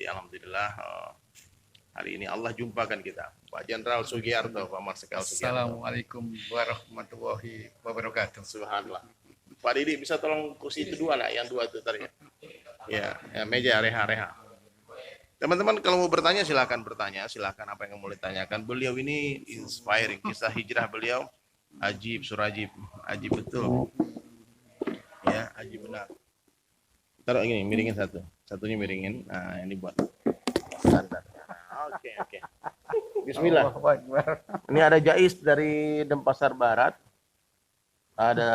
alhamdulillah hari ini Allah jumpakan kita, Pak Jenderal Sugiarto, Pak Marsikal Sugiarto. Assalamualaikum warahmatullahi wabarakatuh. Subhanallah. Pak Didi bisa tolong kursi itu dua lah, yang dua itu tadi. Ya, meja reha. Teman-teman kalau mau bertanya silahkan bertanya, silahkan apa yang mau ditanyakan. Beliau ini inspiring, kisah hijrah beliau ajib, surajib, ajib betul. Ya, ajib benar. Taruh ini, miringin satu, satunya miringin. Nah, ini buat standar. Oke. Bismillah. Ini ada Jais dari Denpasar Barat. Ada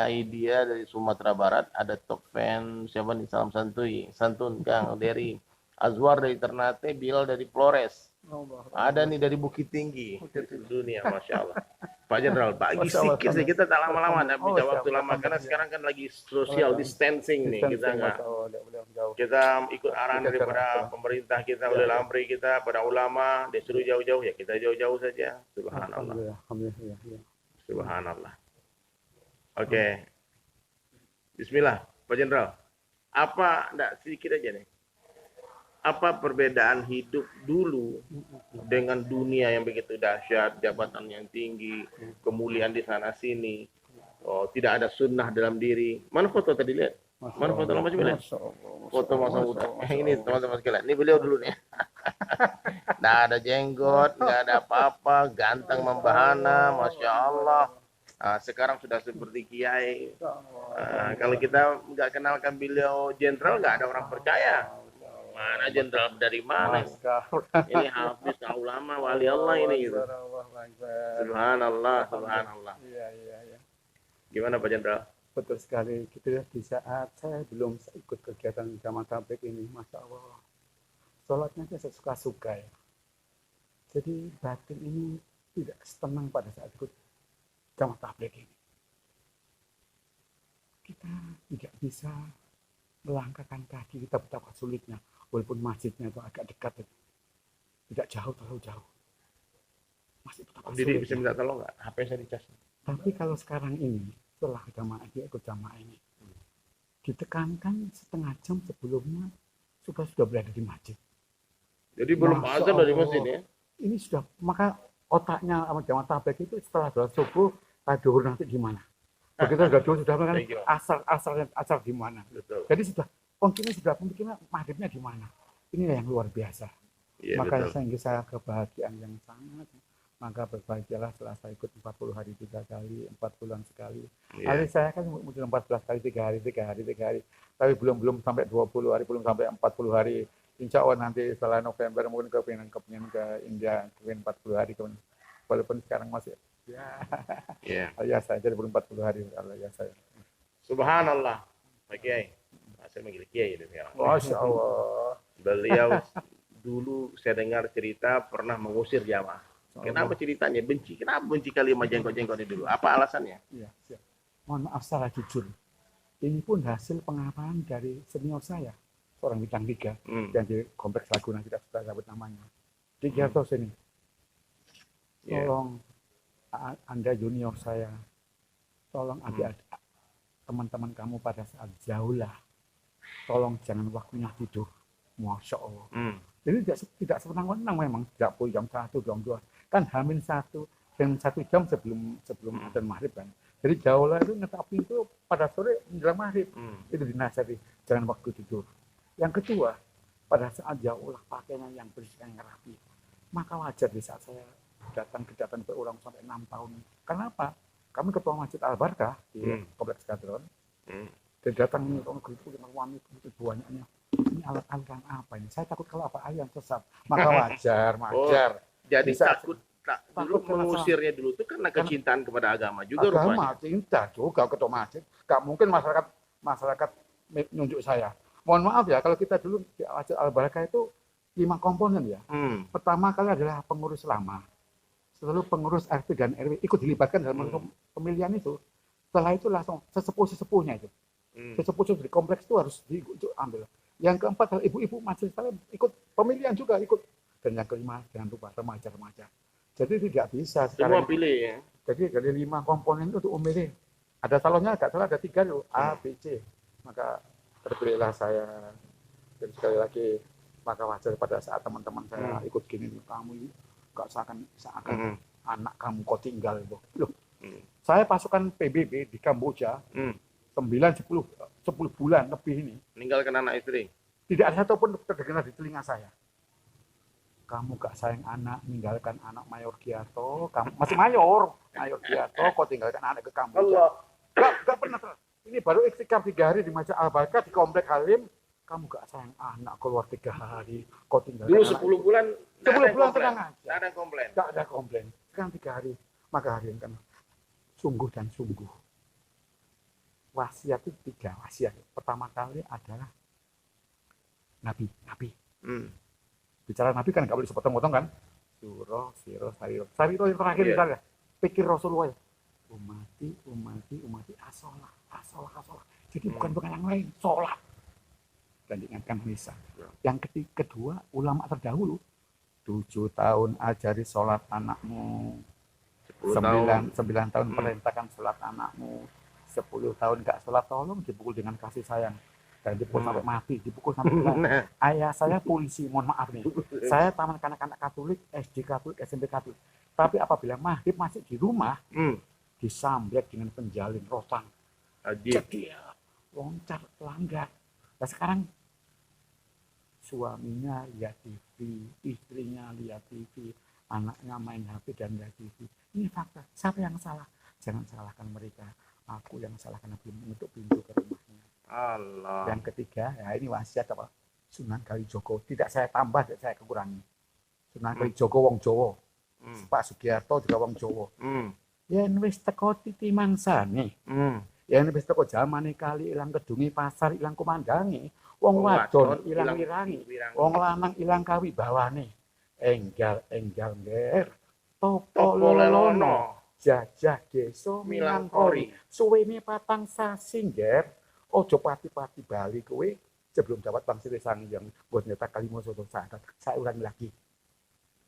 Aidia dari Sumatera Barat, ada Tokfen, siapa nih, salam santun Kang dari Azwar dari Ternate, Bilal dari Flores. Ada nih dari Bukit Tinggi. Dunia, Masya Allah. Pak Jenderal, pagi sedikit sih, kita tak lama-lama, bicara waktu lama karena sekarang kan lagi social distancing nih, kita ikut arahan daripada pemerintah kita, ulil amri kita, pada ulama, disuruh jauh-jauh ya kita jauh-jauh saja. Subhanallah. Subhanallah. Oke. Bismillah, Pak Jenderal. Apa, enggak sedikit aja nih. Apa perbedaan hidup dulu dengan dunia yang begitu dahsyat, jabatan yang tinggi, kemuliaan di sana sini. Oh, tidak ada sunnah dalam diri. Mana foto tadi lihat? Mana foto lama coba lihat? Foto masa muda. Ini teman-teman sekalian. Ini beliau dulu nih. Nggak ada jenggot, nggak ada apa-apa, ganteng membahana, Masya Allah. Sekarang sudah seperti kiai. Kalau kita nggak kenalkan beliau jenderal, nggak ada orang percaya. Mana jenderal dari mana? Ini hafiz, ulama, wali Allah ini gitu. Subhanallah. Gimana Pak Jenderal? Betul sekali. Gitu ya, di saat saya belum ikut kegiatan Jamaah Tabligh ini, Masya Allah, sholatnya saya suka-suka ya. Jadi batin ini tidak tenang pada saat ikut Jamaah Tabligh ini. Kita tidak bisa melangkahkan kaki kita betapa sulitnya, walaupun masjidnya itu agak dekat, tidak jauh, terlalu jauh. Masih betapa Diri sulitnya. bisa minta tolong nggak? HP saya dicas. Tapi kalau sekarang ini, setelah jamaah dia ikut jamaah ini, ditekankan setengah jam sebelumnya sudah berada di masjid. Jadi belum azan dari masjid ya? Ini sudah, maka otaknya sama Jamaah Tabligh itu setelah sholat subuh, duhur nanti gimana? Begitu sudah kan asal di mana? Jadi sudah pemikiran maghribnya di mana? Ini yang luar biasa. Ya, maka saya kebahagiaan yang sangat. Maka berbahagialah setelah saya ikut 40 hari 3 kali, 4 bulan sekali. Kali saya kan mungkin 14 kali 3 hari. Tapi belum sampai 20 hari, belum sampai 40 hari. Insya Allah nanti setelah November mungkin kepingin ke India, kepingin 40 hari. Walaupun sekarang masih ya saya jadi belum 40 hari kalau ya saya. Subhanallah. Pak Kiai. Saya manggil Kiai itu sekarang. Masya Allah. Beliau dulu saya dengar cerita pernah mengusir jamaah. Kenapa ceritanya benci? Kenapa benci kalimat jenggot-jenggot ini dulu? Apa alasannya? Iya, siap. Mohon maaf salah jujur. Ini pun hasil pengapalan dari senior saya, seorang bintang 3 yang di Kompleks Laguna, tidak sudah sebut namanya. Sugiarto sini. Tolong Anda junior saya, tolong adik-adik teman-teman kamu pada saat jauhlah. Tolong jangan waktunya tidur. Masya Allah. Jadi tidak sewenang-wenang memang, tidak boleh jam 1, jam 2. Kan H-1 dan 1 jam sebelum adzan maghrib kan. Jadi jauhlah itu netapin itu pada sore menjelang maghrib. Itu dinasihati, jangan waktu tidur. Yang kedua, pada saat jauhlah pakaian yang bersih yang rapi. Maka wajar di saat saya datang berulang sampai 6 tahun. Kenapa? Kami ketua Masjid Al-Barkah di Kompleks Kadron. Dan datang ini orang itu dengan wangi begitu banyaknya. Ini alat-alat apa ini? Saya takut kalau apa ayam sesat. Maka wajar. Jadi takut dulu mengusirnya dulu itu karena kecintaan kepada agama juga rupanya. Cinta juga ketua masjid. Gak mungkin masyarakat nunjuk saya. Mohon maaf ya, kalau kita dulu di Masjid Al-Barkah itu 5 komponen ya. Pertama kali adalah pengurus lama. Setelah pengurus RT dan RW ikut dilibatkan dalam pemilihan itu. Setelah itu langsung sesepuh-sepuhnya itu. Sesepuh-sepuh di kompleks itu harus diambil. Yang keempat adalah ibu-ibu majelis taklim ikut pemilihan juga ikut. Dan yang kelima jangan lupa remaja-remaja. Jadi tidak bisa sekarang. Semua pilih ya. Jadi dari 5 komponen itu untuk memilih. Ada calonnya agak salah, ada 3 dulu A, B, C. Maka terpilihlah saya. Dan sekali lagi Maka wajar pada saat teman-teman saya ikut gini, kamu ini nggak seakan anak kamu kau tinggal. Loh, saya pasukan PBB di Kamboja, 9-10 bulan lebih ini. Meninggalkan anak istri. Tidak ada satupun terdengar di telinga saya. Kamu gak sayang anak, meninggalkan anak Mayor Giarto, kamu masih Mayor Giarto, kau tinggalkan anak ke Kamboja. Gak pernah. Ini baru iktikaf 3 hari di Masjid Al-Barkah di Komplek Halim. Kamu gak sayang anak keluar 3 hari, kau tinggalkan dulu anak 10 bulan. 10 bulan tenang aja. Gak ada komplain. Gak ada komplain. Sekarang 3 hari, maka hari kan sungguh dan sungguh. Wasiat itu 3 wasiat. Pertama kali adalah Nabi. Bicara Nabi kan nggak boleh sepotong-potong kan? Surah, Sirah, Sariro yang terakhir misalnya. Pikir Rasulullah. Umati, asolah. Jadi bukan yang lain, sholat. Dan diingatkan Nisa. Yang kedua, ulama terdahulu. 7 tahun ajari sholat anakmu. 9 tahun perintahkan sholat anakmu. 10 tahun nggak sholat, tolong dipukul dengan kasih sayang. Dan dipukul sampai mati, dipukul sampai mati. Ayah saya polisi, mohon maaf nih. Saya taman kanak-kanak Katolik, SD Katolik, SMP Katolik. Tapi apabila maghrib masih di rumah, disambret dengan penjalin rotan. Jadi ya, loncat, langgar. Nah sekarang suaminya lihat TV, istrinya lihat TV, anaknya main HP dan lihat TV. Ini fakta. Siapa yang salah? Jangan salahkan mereka. Aku yang salah karena belum menutup pintu ke rumahnya. Allah. Yang ketiga, ya ini wasiat apa? Sunan Kalijogo. Tidak saya tambah, tidak saya kurangi. Sunan Kalijogo wong Jawa. Pak Sugiarto juga wong Jawa. Yen wis teko titi mangsane. Yen wis teko zamane kali ilang kedungi pasar ilang kumandangi. Wong wadon ilang wirangi. Wong lanang ilang kawibawane. Enggal nger. Topo lelono. Jajah desa Milangkori. Suwene 4 sasi nger. Ojo pati-pati bali kowe sebelum dapat Bang Sri Sangyang buat nyetak kalimat soto sadat. Saya ulangi lagi.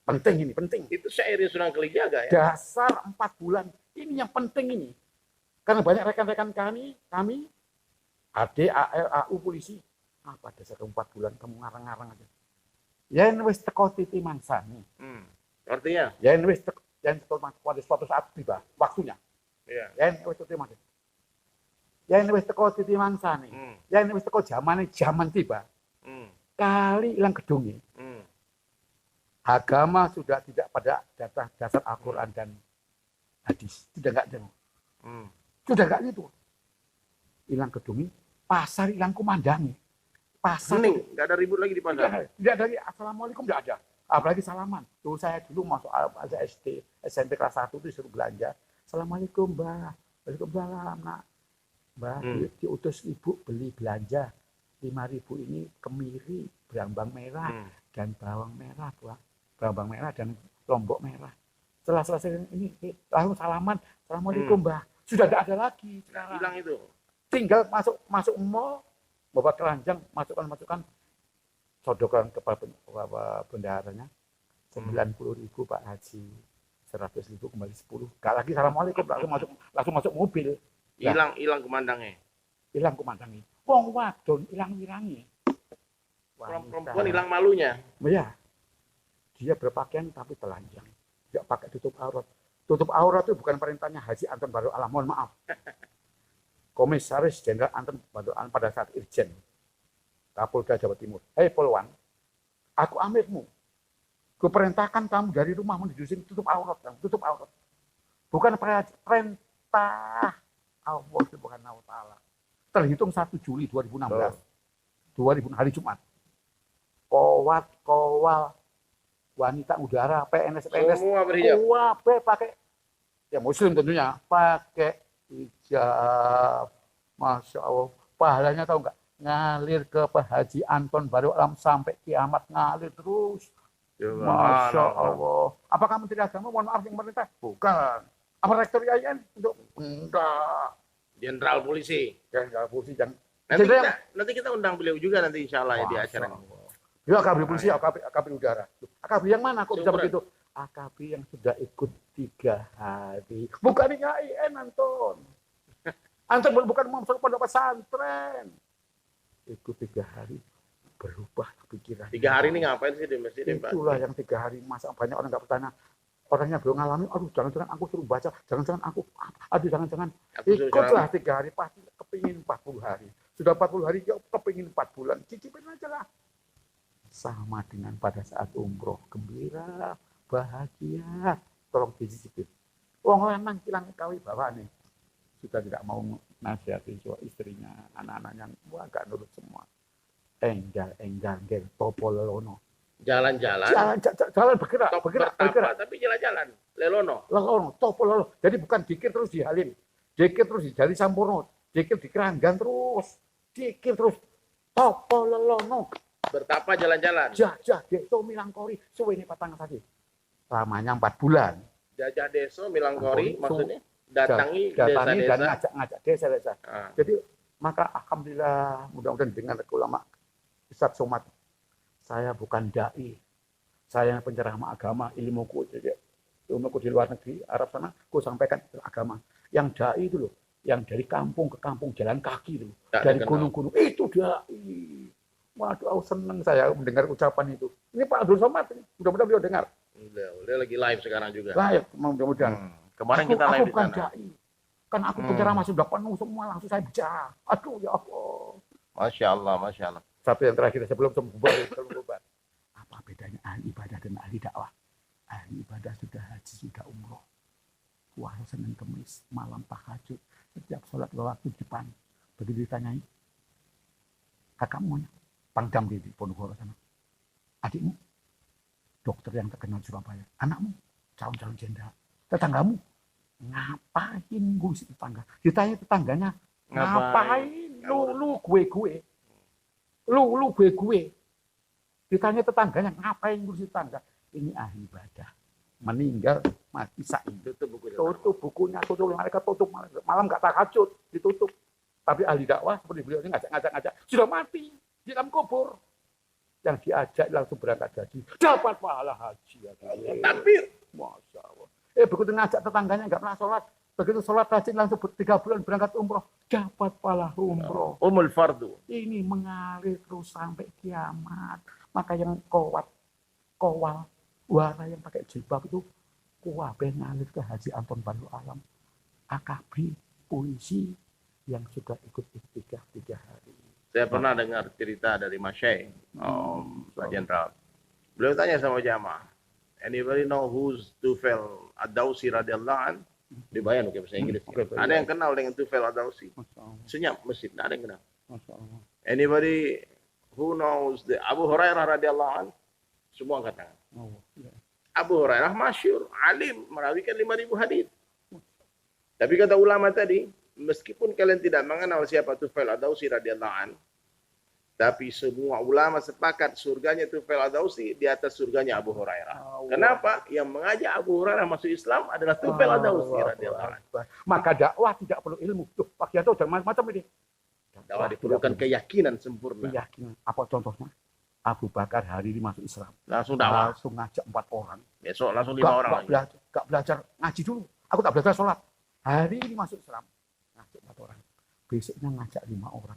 Penting ini, penting. Itu syair Sunan Kalijaga ya. Dasar 4 bulan. Ini yang penting ini. Karena banyak rekan-rekan kami AD, AL, AU, polisi. Apa dasar 4 bulan kamu ngarang-ngarang aja. Yen wis teko titi mangsane. Artinya? Yen wis teko pada suatu saat tiba waktunya. Iya. Yen wis teko titi mangsane. Yen wis teko titi mangsane. Yen wis teko zaman tiba. Kali ilang gedunge. Agama sudah tidak pada dasar Al-Quran dan hadis. Sudah enggak ada. Sudah enggak gitu. Hilang gedungi, pasar hilang kumandangi. Pasar hening, enggak ada ribut lagi di pasar. Tidak dari assalamualaikum enggak ada. Apalagi salaman. Tuh saya dulu masuk SD, SMP kelas 1 itu disuruh belanja. Assalamualaikum, Mbak. Waalaikumsalam, Nak. Mbak, diutus ibu beli belanja 5.000 ini kemiri, berambang merah dan bawang merah, buah. Bawang merah dan lombok merah. Setelah selesai ini lalu salaman, assalamualaikum Mbah. Sudah tidak ada lagi sekarang. Hilang itu. Tinggal masuk mall, bawa keranjang, masukkan sodokan kepada bendaharanya. 90.000 Pak Haji, 100.000 kembali 10. Gak lagi assalamualaikum, langsung masuk mobil. Hilang kumandangnya. Hilang kumandangnya. Wong wadon hilang wirangi. Perempuan hilang malunya. Ya. Dia berpakaian tapi telanjang. Tidak pakai tutup aurat. Tutup aurat itu bukan perintahnya Haji Anton Barul Alam. Mohon maaf. Komisaris Jenderal Anton Barul Alam pada saat Irjen Kapolda Jawa Timur. Hei Polwan, aku amirmu. Kuperintahkan kamu dari rumah menuju sini tutup aurat. Tutup aurat. Bukan perintah Allah Subhanahu wa taala. Terhitung 1 Juli 2016. 2000 hari Jumat. Kowal, wanita udara, PNS, semua berhijab. Pakai, ya Muslim tentunya, pakai hijab. Masya Allah. Pahalanya tahu nggak? Ngalir ke Pak Haji Anton Barul Alam sampai kiamat ngalir terus. Masya Allah. Apa kamu tidak agama? Mohon maaf yang pemerintah? Bukan. Apa rektor IAIN? Enggak. Jenderal polisi. Jenderal polisi yang nanti kita undang beliau juga nanti insya Allah ya di acara ini. Ya AKBRI polisi, AKBRI udara. AKBRI yang mana kok bisa begitu? AKBRI yang sudah ikut 3 hari. Bukan IAIN Anton. Anton bukan masuk pondok pesantren. Ikut 3 hari. berubah pikiran. 3 hari ini ngapain sih di masjid, Pak? Itulah yang 3 hari, masa banyak orang nggak bertanya. Orangnya belum ngalami, aduh jangan-jangan aku suruh baca, jangan-jangan aku, aduh jangan-jangan. Ikutlah 3 hari, pasti kepingin 40 hari. Sudah 40 hari, ya kepingin 4 bulan. Cicipin aja lah. Sama dengan pada saat umroh, gembira, bahagia, tolong dicicipin. Wong lanang kilang kawi bawa nih. Sudah tidak mau nasihati istrinya, anak-anaknya, wah gak nurut semua. Enggal, topo lelono. Jalan-jalan. Jalan bergerak. Tapi jalan-jalan. Lelono. Topo lelono. Jadi bukan dikir terus di Halim. Dikir terus di Jali Sampurno. Dikir di Keranggan terus. Dikir terus. Topo lelono. Bertapa jalan-jalan. Jajah deso Milangkori. Suwe ini patang tadi. Lamanya 4 bulan. Jajah deso Milangkori maksudnya? Datangi dan desa-desa. ngajak desa-desa. Jadi maka alhamdulillah mudah-mudahan dengan ulama Ustadz Somad, saya bukan dai, saya penceramah agama, ilmuku di luar negeri Arab sana, aku sampaikan agama. Yang dai itu loh, yang dari kampung ke kampung jalan kaki itu, dari gunung-gunung itu dai. Waduh, aku seneng saya mendengar ucapan itu. Ini Pak Abdul Somad, mudah-mudahan beliau dengar. Dia lagi live sekarang juga. Live, mudah-mudahan. Kemarin kita live di sana. Dai. Kan aku penceramah sudah penuh semua, langsung saya bicara. Aduh ya Allah. Masya Allah, Masya Allah. Satu yang terakhir sebelum bubar. Apa bedanya ahli ibadah dan ahli dakwah? Ahli ibadah sudah haji, sudah umroh. Puasa Senin Kemis, malam tahajud, setiap sholat waktu di depan. Begitu ditanyai, kakakmu, Pangdam di Ponorogo sana. Adikmu, dokter yang terkenal di Surabaya. Anakmu, calon-calon jenderal. Tetanggamu, ngapain ngurusin tetangga? Ditanya tetangganya, ngapain? Lu gue. Lu gue. Ditanya tetangganya, ngapain ngurusin tetangga? Ini ahli ibadah. Meninggal, mati saing. Tutup bukunya, tutup mereka tutup. Malam gak tahajud, ditutup. Tapi ahli dakwah seperti beliau ini ngajak. Sudah mati di dalam kubur. Yang diajak langsung berangkat haji. Dapat pahala haji. Takbir. Masya Allah. Begitu ngajak tetangganya nggak pernah sholat. Begitu sholat haji langsung 3 bulan berangkat umroh. Dapat pahala umroh. Umul fardu. Ini mengalir terus sampai kiamat. Maka yang kowal, wara yang pakai jilbab itu kuwabe ngalir ke Haji Anton Balu Alam. AKB, polisi yang sudah ikut iktikaf 3 hari. Saya pernah dengar cerita dari Mas Syekh, Pak Jenderal. Beliau tanya sama jamaah, anybody know who's Tufail Ad-Dawsi radhiyallahu an? Dibayar pakai bahasa Inggris. Ada yang kenal dengan Tufail Ad-Dawsi? Senyap masjid, ada yang kenal. Anybody who knows the Abu Hurairah radhiyallahu an? Semua angkat tangan. Abu Hurairah masyhur, alim, merawikan 5.000 hadis. Tapi kata ulama tadi, meskipun kalian tidak mengenal siapa Tufail Ad-Dawsi radhiyallahu an, tapi semua ulama sepakat surganya Tufail Ad-Dawsi di atas surganya Abu Hurairah. Kenapa? Yang mengajak Abu Hurairah masuk Islam adalah Tufail Ad-Dawsi radhiyallahu an. Maka dakwah tidak perlu ilmu. Tuh, Pak Kianto jangan macam ini. Dakwah diperlukan keyakinan sempurna. Keyakinan. Apa contohnya? Abu Bakar hari ini masuk Islam. Langsung dakwah. Langsung ngajak 4 orang. Besok langsung 5 orang lagi. Gak belajar ngaji dulu. Aku tak belajar sholat. Hari ini masuk Islam. Ngajak 4 orang. Besoknya ngajak 5 orang.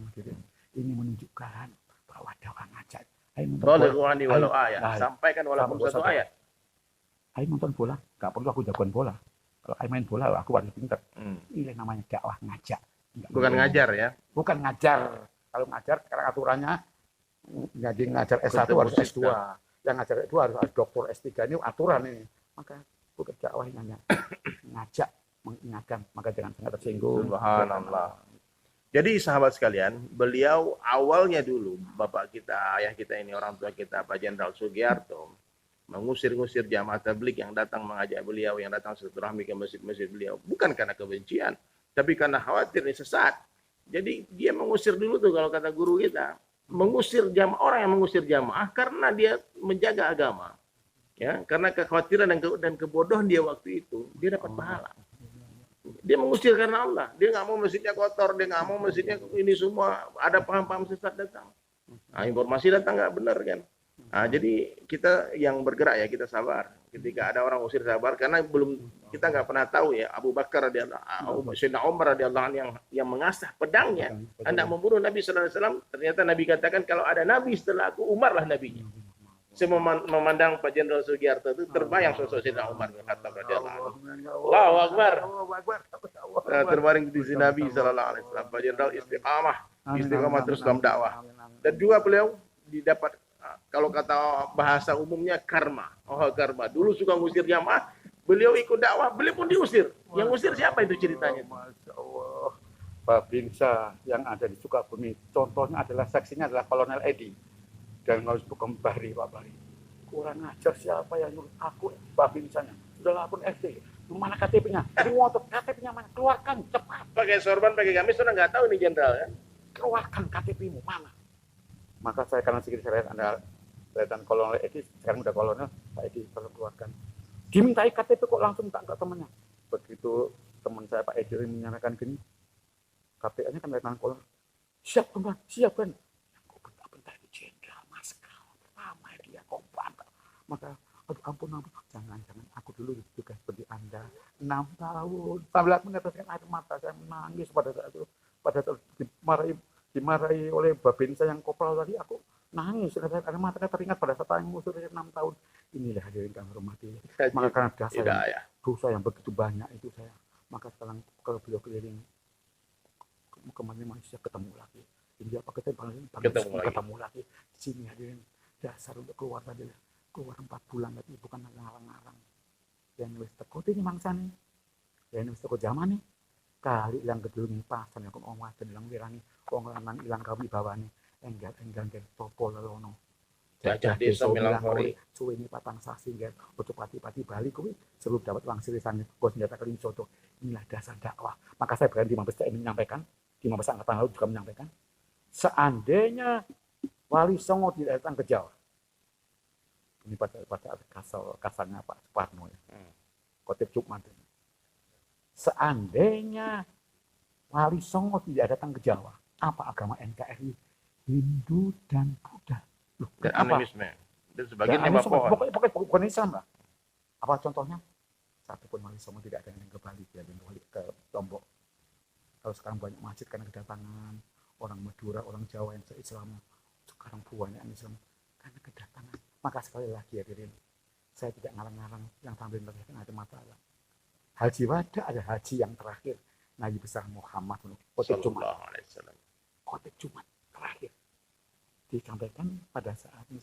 Ini menunjukkan bahwa dakwah ngajak. Walau ayat. Sampaikan walaupun 1 ayat. Ayo nonton bola. Gak perlu aku jagoan bola. Kalau ayo main bola, aku harus pintar. Ini namanya dakwah ngajak. Bukan ngajar ya? Bukan ngajar. Kalau ngajar, sekarang aturannya jadi ngajar S1 harus S2. Yang ngajar S2 harus doktor S3. Ini aturan ini. Maka bukan dakwah ini ngajak, mengingatkan. Maka jangan sangat tersinggung. Subhanallah. Jadi sahabat sekalian, beliau awalnya dulu, bapak kita, ayah kita ini, orang tua kita, Pak Jenderal Sugiarto, mengusir-ngusir jamaah tabligh yang datang mengajak beliau, yang datang silaturahmi ke masjid-masjid beliau. Bukan karena kebencian, tapi karena khawatir ini sesat. Jadi dia mengusir dulu tuh kalau kata guru kita. Mengusir jamaah, orang yang mengusir jamaah karena dia menjaga agama. Ya, karena kekhawatiran dan kebodohan dia waktu itu, dia dapat pahala. Dia mengusir karena Allah. Dia nggak mau masjidnya kotor, dia nggak mau masjidnya ini semua ada paham-paham sesat datang. Nah, informasi datang nggak benar kan. Jadi kita yang bergerak ya, kita sabar. Ketika ada orang usir sabar, karena kita nggak pernah tahu ya, Abu Bakar radhiyallahu, Sayyidina Umar radhiyallahu anhu yang mengasah pedangnya hendak membunuh Nabi sallallahu alaihi wasallam. Ternyata Nabi katakan kalau ada nabi setelah aku, Umarlah nabinya. Saya memandang Pak Jenderal Sugiarto itu terbayang sosok Sayyidina Umar bin Khattab radhiyallahu anhu. Allahu Akbar. Terbaring di sisi Nabi sallallahu alaihi wasallam. Pak Jenderal istiqamah terus dalam dakwah. Dan juga beliau didapat, kalau kata bahasa umumnya, karma. Karma. Dulu suka ngusir jamaah, beliau ikut dakwah, beliau pun diusir. Yang usir siapa itu ceritanya? Masya Allah. Babinsa yang ada di Sukabumi, contohnya adalah saksinya adalah Kolonel Edi dan Ngaus Bukom Bahri, Pak Bahri. Kurang ajar, siapa yang nyuruh aku Babinsanya? Sudah lapor SD. Mana KTP-nya? Di ngotot, KTP-nya mana? Keluarkan cepat. Pakai sorban, pakai gamis, sudah nggak tahu ini jenderal ya. Keluarkan KTP-mu mana? Maka saya karena sedikit saya Anda kelihatan Kolonel Edi, sekarang udah Kolonel, Pak Edi tolong keluarkan. Dimintai KTP kok langsung tak ke temannya. Begitu teman saya Pak Edi menyatakan gini, KPA-nya kan dari tangan Kolonel. Siap teman, siap kan. Kok bentar-bentar di jenderal mas kau pertama dia kok bangga. Maka aduh ampun, jangan aku dulu juga seperti Anda 6 tahun. Sambil aku meneteskan air mata, saya menangis pada saat itu. Pada saat dimarahi oleh Babinsa yang kopral tadi, aku nangis karena mata teringat pada saat yang musuh 6 tahun. Inilah hadirin kami hormati. Maka karena dosa yang begitu banyak itu saya, maka sekarang kalau beliau keliling kemana manusia ketemu lagi. Ini apa ketemu lagi. Di sini hadirin, dasar untuk keluar tadi, keluar 4 bulan lagi, bukan ngarang-ngarang. Yang wis teko ini mangsane. Yang wis teko zaman nih. Kali ilang gedung pasan yang omah dan ilang wirangi wong lanang ilang kawibawane enggal topo lelono jajah desa Milangkori suwe ini patang sasi nggih butuh pati-pati Bali kuwi sebelum dapat uang sirisan kok senjata keling soto. Inilah dasar dakwah. Maka saya berani di Mabes TNI menyampaikan, di Mabes Angkatan Laut juga menyampaikan, seandainya Wali Songo tidak datang ke Jawa, ini pada kasarnya Pak Suparno ya, Khotib Jumat. Seandainya Wali Songo tidak datang ke Jawa, apa agama NKRI? Hindu dan Buddha. Loh, dan animisme. Dan sebagiannya pokoknya bukan Islam lah. Apa contohnya? Satupun Wali Songo tidak ada yang ke Bali, dia yang ke Lombok. Kalau sekarang banyak masjid karena kedatangan orang Madura, orang Jawa yang se-Islam. Sekarang banyak Islam karena kedatangan. Maka sekali lagi hadirin, saya tidak ngarang-ngarang yang tampil terlihat ada masalah. Haji Wada ada haji yang terakhir, Nabi besar Muhammad khotib Jumat terakhir disampaikan pada saat ini.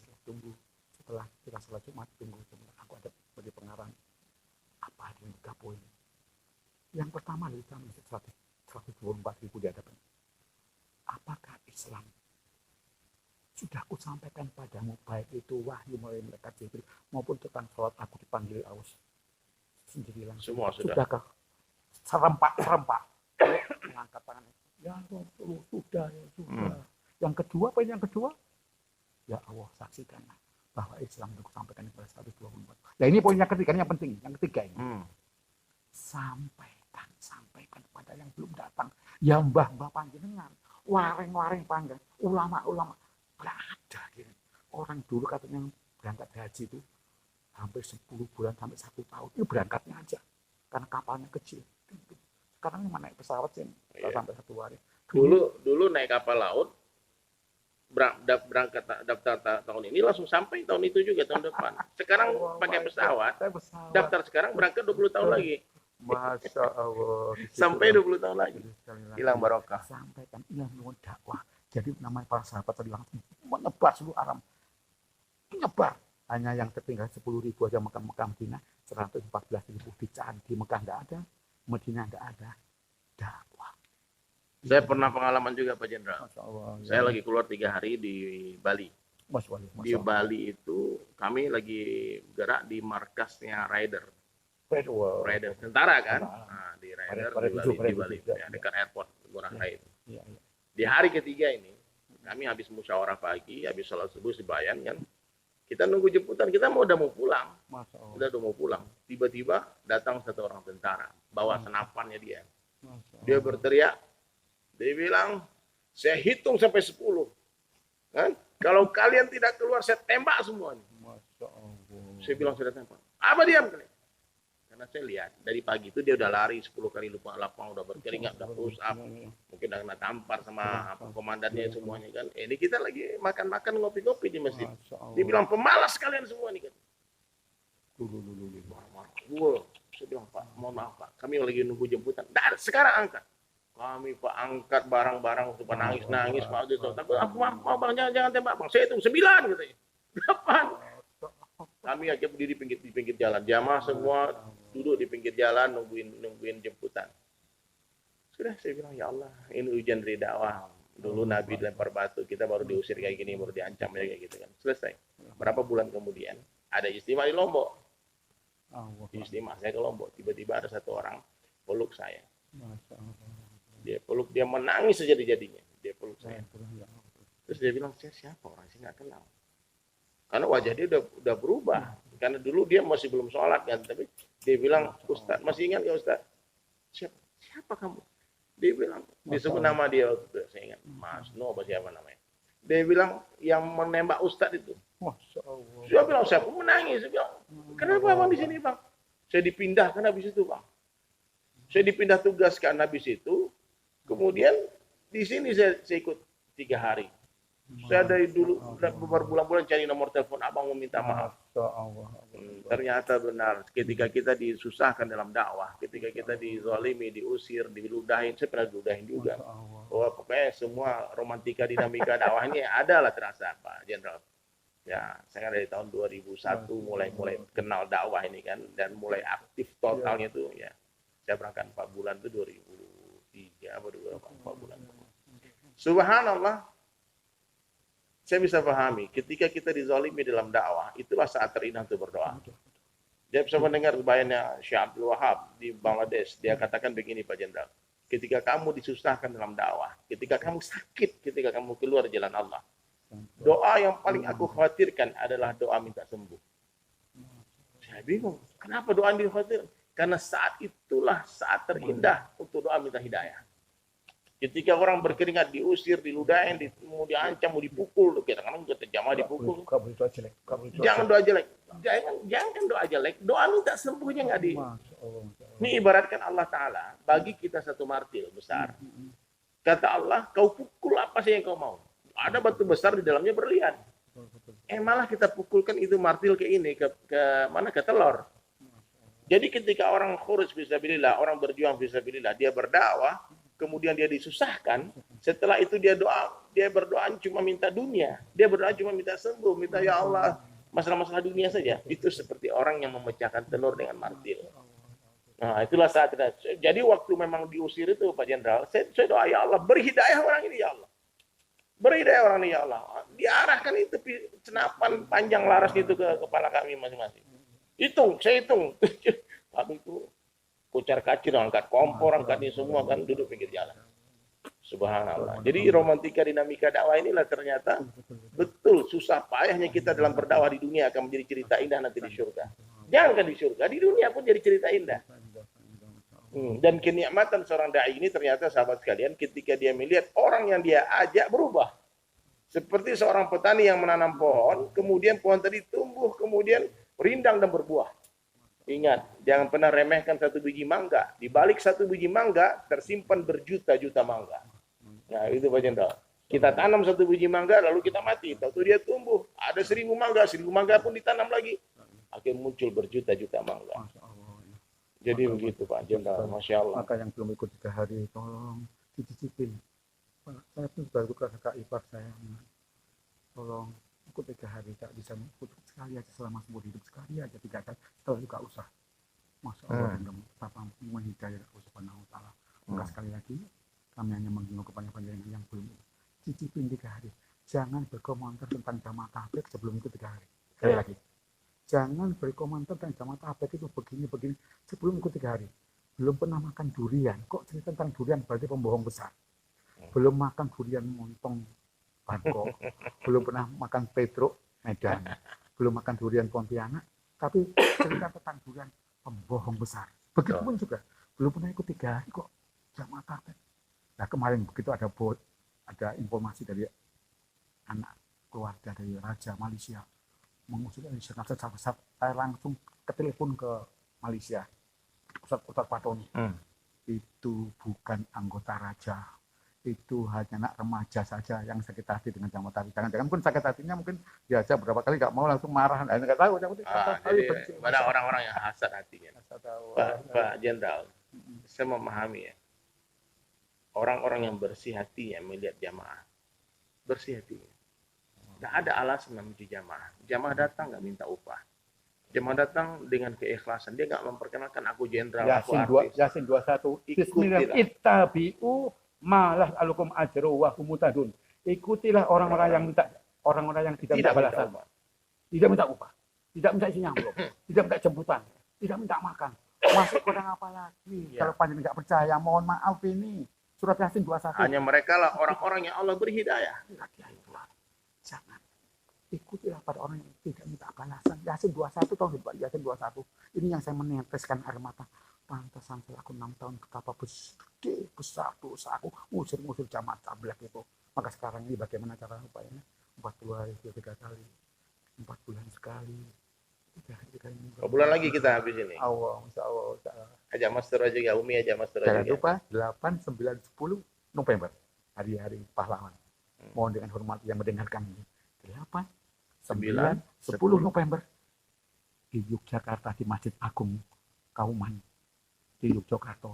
Setelah kita sholat Jumat, tunggu aku ada sebagai pengarang apa yang 3 poin. Yang pertama dari kami 124.000 di hadapan. Apakah Islam sudah aku sampaikan padamu, baik itu wahyu melalui malaikat Jibril maupun tentang sholat aku dipanggil aus sendiri langsung. Semua Sudahkah serempak mengangkat tangan? Ya sudah. Yang kedua, poin yang kedua, ya Allah saksikanlah bahwa Islam itu sampaikan pada 124. Ya ini poin yang ketiga, yang penting, yang ketiga ini. Sampaikan pada yang belum datang, ya mbah-mbah panjenengan, wareng-wareng panggang, ulama-ulama, nggak ada gitu. Orang dulu katanya berangkat haji itu hampir 10 bulan sampai 1 tahun itu berangkatnya aja karena kapalnya kecil. Sekarang mana naik pesawat sih sampai 1 hari. Dulu naik kapal laut berangkat daftar tahun ini langsung sampai tahun itu juga tahun depan. Sekarang pakai pesawat. Daftar sekarang berangkat 20 tahun lagi. Masya Allah. Sampai 20 tahun lagi. Hilang barokah. Sampaikan hilang dakwah. Jadi namanya para sahabat tadi langsung menebar seluruh alam. Menyebar. Hanya yang tertinggal 10.000 aja Mekah Madinah, 114.000 di Mekah nggak ada, Madinah nggak ada. Dakwah. Saya pernah pengalaman juga Pak Jenderal. Saya lagi keluar 3 hari di Bali. Di Bali itu kami lagi gerak di markasnya Raider tentara kan. Nah, di Raider di Bali ya, dekat airport Ngurah Rai. Di hari ketiga ini kami habis musyawarah pagi, habis sholat subuh sebayan kan. Kita nunggu jemputan, kita udah mau pulang. Udah mau pulang. Tiba-tiba datang 1 orang tentara, bawa senapannya dia. Dia berteriak, dia bilang, saya hitung sampai 10. Kan? Kalau kalian tidak keluar, saya tembak semuanya. Masya Allah. Saya bilang sudah tembak. Apa diam kalian? Karena saya lihat dari pagi itu dia udah lari 10 kali lupa lapang, udah berkeringat, udah push up, mungkin udah kena tampar sama komandannya semuanya kan. Ini kita lagi makan-makan ngopi-ngopi di masjid. Dia bilang pemalas kalian semua nih kan. Saya bilang Pak, mohon maaf Pak, kami lagi nunggu jemputan. Nah, sekarang angkat. Kami Pak angkat barang-barang untuk nangis-nangis Pak gitu. Tapi aku mau Bang jangan tembak Bang. Saya hitung 9 katanya. 8. Kami aja berdiri di pinggir jalan. Jamaah semua duduk di pinggir jalan nungguin jemputan. Sudah saya bilang ya Allah, ini ujian dari dakwah. Dulu Nabi lempar batu, kita baru diusir kayak gini, baru diancam kayak gitu kan. Selesai. Berapa bulan kemudian ada istimewa di Lombok. Istimewa saya ke Lombok, tiba-tiba ada satu orang peluk saya. Dia peluk, dia menangis sejadi-jadinya. Dia peluk saya. Terus dia bilang, saya siapa orang? Saya nggak kenal. Karena wajah dia udah berubah. Karena dulu dia masih belum sholat kan. Tapi dia bilang, Ustaz, masih ingat ya Ustaz? Siapa kamu? Dia bilang, disebut nama dia waktu itu. Saya ingat, Mas No, apa siapa namanya. Dia bilang, yang menembak Ustaz itu. Masya Allah. Saya bilang, saya pun menangis. Saya bilang, kenapa Bang di sini Bang? Saya dipindahkan habis itu Bang. Saya dipindah tugaskan habis itu. Kemudian di sini saya ikut 3 hari. Saya dari dulu berbulan-bulan cari nomor telepon abang mau minta maaf. Ternyata benar ketika kita disusahkan dalam dakwah, ketika kita dizalimi, diusir, diludahin, saya pernah diludahin juga. Oh, pokoknya semua romantika dinamika dakwah ini adalah terasa Pak Jenderal. Ya, saya dari tahun 2001 mulai kenal dakwah ini kan dan mulai aktif totalnya tuh ya. Saya berangkat 4 bulan itu 2003 atau 4 bulan. Subhanallah. Saya bisa pahami, ketika kita dizalimi dalam dakwah, itulah saat terindah untuk berdoa. Dia bisa mendengar bayannya Syekh Abdul Wahab di Bangladesh. Dia katakan begini Pak Jenderal, ketika kamu disusahkan dalam dakwah, ketika kamu sakit, ketika kamu keluar jalan Allah, doa yang paling aku khawatirkan adalah doa minta sembuh. Saya bingung, kenapa doa yang dikhawatirkan? Karena saat itulah saat terindah untuk doa minta hidayah. Ketika orang berkeringat, diusir, diludahin, mau diancam, mau dipukul, kadang-kadang kita jamaah dipukul. Jangan doa jelek. Jangan doa jelek. Doa minta sembuhnya nggak di. Ini ibaratkan Allah Ta'ala bagi kita satu martil besar. Kata Allah, kau pukul apa sih yang kau mau. Ada batu besar di dalamnya berlian. Malah kita pukulkan itu martil ke ini, ke mana? Ke telur. Jadi ketika orang khuruj fisabilillah, orang berjuang fisabilillah, dia berdakwah, kemudian dia disusahkan, setelah itu dia berdoa cuma minta dunia, dia berdoa cuma minta sembuh, minta ya Allah, masalah-masalah dunia saja. Itu seperti orang yang memecahkan telur dengan martil. Nah, itulah saat kita. Jadi waktu memang diusir itu Pak Jenderal, saya doa ya Allah, beri hidayah orang ini ya Allah. Beri hidayah orang ini ya Allah. Diarahkan itu senapan panjang laras itu ke kepala kami masing-masing. Saya hitung. Kami itu kucar-kacir, angkat kompor, angkat ini semua kan duduk pinggir jalan. Subhanallah. Jadi romantika dinamika dakwah inilah ternyata betul susah payahnya kita dalam berdakwah di dunia akan menjadi cerita indah nanti di surga. Jangan di surga, di dunia pun jadi cerita indah. Dan kenikmatan seorang dai ini ternyata sahabat sekalian ketika dia melihat orang yang dia ajak berubah. Seperti seorang petani yang menanam pohon, kemudian pohon tadi tumbuh, kemudian rindang dan berbuah. Ingat, jangan pernah remehkan satu biji mangga. Di balik satu biji mangga tersimpan berjuta-juta mangga. Nah, itu Pak Jenderal. Kita tanam satu biji mangga lalu kita mati. Tahu dia tumbuh. Ada 1000 mangga pun ditanam lagi. Akhirnya muncul berjuta-juta mangga. Jadi begitu Pak Jenderal, Masya Allah. Maka yang belum ikut 3 hari, tolong dicicipin. Pak, saya pun baru kakak ipar saya. Tolong. Ikut 3 hari, tak bisa ikut sekali aja selama seumur hidup, sekali aja 3 kali, setelah itu gak usah. Masya Allah, Bapak menghidayah Allah Subhanahu wa Ta'ala. Maka sekali lagi, kami hanya menghimbau kepada panjenengan yang belum cicipin 3 hari. Jangan berkomentar tentang jamaah tabligh sebelum itu 3 hari. Sekali lagi, jangan berkomentar tentang jamaah tabligh itu begini sebelum itu 3 hari. Belum pernah makan durian, kok cerita tentang durian berarti pembohong besar. Belum makan durian montong Bangkok, belum pernah makan Petruk Medan, belum makan durian Pontianak, tapi cerita tentang durian pembohong besar. Begitupun juga, belum pernah ikut 3 hari kok jamaah tabligh. Nah kemarin begitu ada informasi dari anak keluarga dari Raja Malaysia mengusir Indonesia, saya langsung ke telepon ke Malaysia, Ustadz Patoni. Itu bukan anggota raja, itu hanya anak remaja saja yang sakit hati dengan jamat tadi. Jangan-jangan pun sakit hatinya mungkin diajak berapa kali nggak mau langsung marah. Nggak tahu. Jadi ada orang-orang yang hasad hatinya. Pak Jenderal, saya memahami ya. Orang-orang yang bersih hatinya melihat jamaah, bersih hatinya. Nggak ada alasan memuji jamaah. Jamaah datang nggak minta upah. Jemaah datang dengan keikhlasan. Dia nggak memperkenalkan aku jenderal, aku artis. Yasin 21. Bismillah. Ittabi'u malah alukum ajru wa humutadun. Ikutilah orang-orang yang tidak minta balasan. Tidak minta upah. Tidak minta isi nyamuk. Tidak minta jemputan. Tidak minta makan. Masuk kurang apa lagi? Kalau panjenengan nggak percaya, mohon maaf ini. Surat Yasin 21. Hanya mereka lah orang-orang yang Allah beri hidayah. Jangan. Ikutilah pada orang yang tidak minta balasan. Yasin 21 tahun depan, Yasin 21. Ini yang saya meneteskan air mata. Pantesan saya aku 6 tahun betapa besar dosa aku ngusir jamaah tablak itu. Maka sekarang ini bagaimana cara upayanya? 40 hari 3 kali. 4 bulan sekali. 3 kali. Berapa bulan lagi kita habis ini? Allah. Ajak master juga, Umi ajak master juga. Jangan lupa 8, 9, 10 November. Hari-hari pahlawan. Mohon dengan hormat yang mendengarkan ini. 8, 9, 10 November di Yogyakarta di Masjid Agung Kauman di Yogyakarta.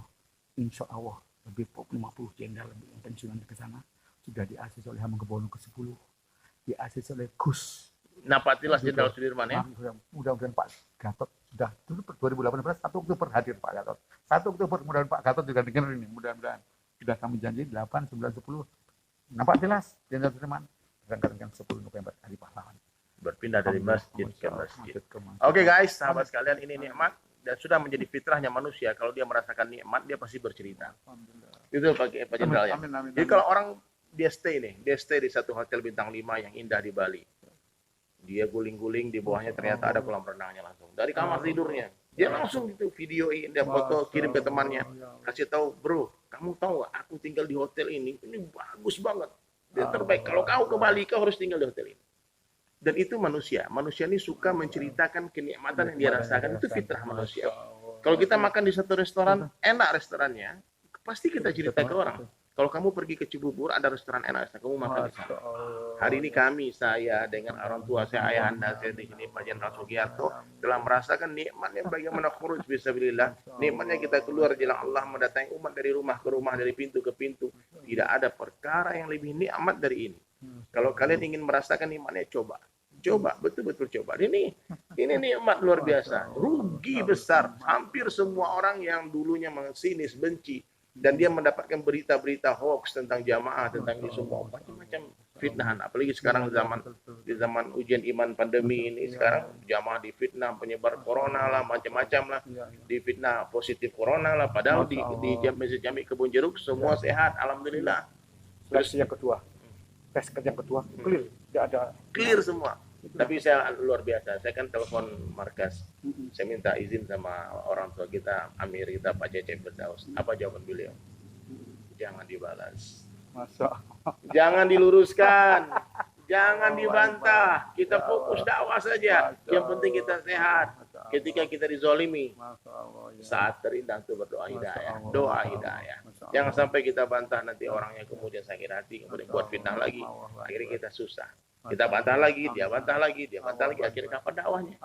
Insya Allah lebih 50 jenderal yang pensiunan ke sana sudah diasis oleh Hamengkubuwono ke-10, diasis oleh Gus Napatilas Jenderal Sudirman ya. Mudah-mudahan Pak Gatot sudah dulu 2018 1 Oktober hadir Pak Gatot. 1 Oktober mudah-mudahan Pak Gatot juga dengar ini. Mudah-mudahan sudah kami janji 8, 9, 10 Napatilas Jenderal Sudirman berangkat 10 November hari pahlawan. Berpindah dari masjid ke masjid. Oke guys, sahabat sekalian, ini nikmat dan sudah menjadi fitrahnya manusia. Kalau dia merasakan nikmat, dia pasti bercerita. Itu Pak Jenderal ya. Jadi kalau orang dia stay di satu hotel bintang 5 yang indah di Bali. Dia guling-guling di bawahnya ternyata ada kolam renangnya langsung. Dari kamar tidurnya, dia langsung itu videoin, dia foto kirim ke temannya. Kasih tahu, bro, kamu tahu gak, aku tinggal di hotel ini bagus banget. Dia terbaik. Kalau kau ke Bali, kau harus tinggal di hotel ini. Dan itu manusia. Manusia ini suka menceritakan kenikmatan yang dia rasakan. Itu fitrah manusia. Kalau kita makan di satu restoran, enak restorannya, pasti kita cerita ke orang. Kalau kamu pergi ke Cibubur, ada restoran enak, kamu makan di sana. Hari ini saya dengan orang tua saya, ayahanda saya di sini, Pak Jenderal Sugiarto, telah merasakan nikmatnya bagaimana khuruj fisabilillah. Nikmatnya kita keluar jalan Allah, mendatangi umat dari rumah ke rumah, dari pintu ke pintu. Tidak ada perkara yang lebih nikmat dari ini. Kalau kalian ingin merasakan nikmatnya, coba, betul-betul coba. Ini nikmat luar biasa. Rugi besar. Hampir semua orang yang dulunya sinis, benci, dan dia mendapatkan berita-berita hoax tentang jamaah, tentang ini semua macam-macam fitnahan. Apalagi sekarang di zaman ujian iman pandemi ini, sekarang jamaah difitnah penyebar corona lah, macam-macam lah, difitnah positif corona lah. Padahal di Masjid Jami Kebun Jeruk semua sehat, alhamdulillah. Terus yang kedua, tes yang kedua clear, tidak ada clear semua. Tapi saya luar biasa, saya kan telepon markas, saya minta izin sama orang tua kita, Amir kita, Pak Cecep Firdaus. Apa jawaban beliau? Jangan dibalas, jangan diluruskan, jangan dibantah, kita fokus dakwah saja. Yang penting kita sehat. Ketika kita dizolimi, saat terindah itu berdoa hidayah, doa hidayah. Jangan sampai kita bantah nanti orangnya kemudian sakit hati, kemudian buat fitnah lagi, akhirnya kita susah. Kita bantah lagi, dia bantah lagi, akhirnya kapan dakwahnya?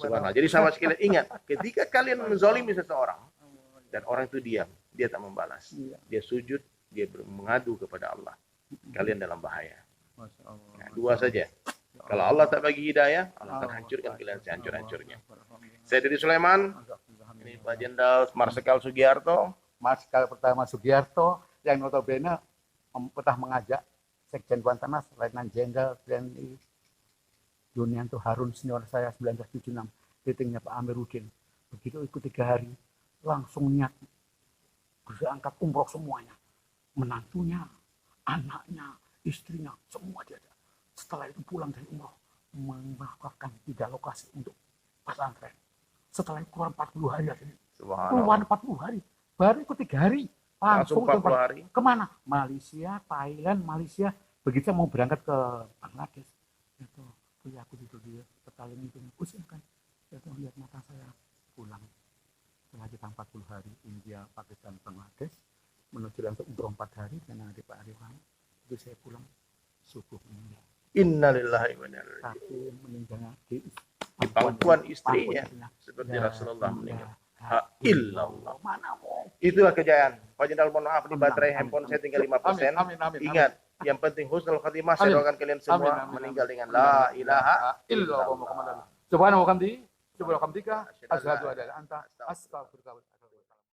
Subhanallah. Jadi sahabat sekalian ingat, ketika kalian menzalimi seseorang dan orang itu diam, dia tak membalas, dia sujud, dia mengadu kepada Allah, kalian dalam bahaya. Nah, dua saja. Kalau Allah tak bagi hidayah, Allah akan hancurkan kalian sehancur-hancurnya. Saya dari Sulaiman, ini Pak Jenderal Marsikal Sugiarto. Marsikal pertama Sugiarto yang notabene pernah mengajak Sekjen Kuantanas, Letnan Jenderal TNI Yunianto Harun senior saya 1976, titiknya Pak Amiruddin. Begitu ikut 3 hari, langsung niat berangkat umroh semuanya. Menantunya, anaknya, istrinya, semua dia ada. Setelah itu pulang dari umroh, melakukan 3 lokasi untuk pesantren. Setelah itu keluar 40 hari lagi. Keluar 40 hari, baru ikut 3 hari. Langsung 40 hari. Kemana? Malaysia, Thailand, Malaysia. Begitu mau berangkat ke Bangladesh, saling itu. Usiakan. Saya tuh lihat mata saya pulang. Setelah kita 40 hari India, Pakistan, Bangladesh, menuju langsung umroh 4 hari dengan adik Pak Arifan, itu saya pulang subuh meninggal. Innalillahi wa inna ilaihi raji'un. Tapi meninggalnya di pangkuan istrinya seperti Rasulullah meninggal. Illallah. Itulah kejayaan. Pak Jenderal, mohon maaf, di baterai handphone saya tinggal 5%. Ingat, yang penting husnul khatimah. Saya doakan kalian semua meninggal dengan la ilaha illallah. Subhanahu wa bihamdihi, subhanahu wa bihamdika, asyhadu an la ilaha illa anta, astaghfiruka wa atubu ilaik.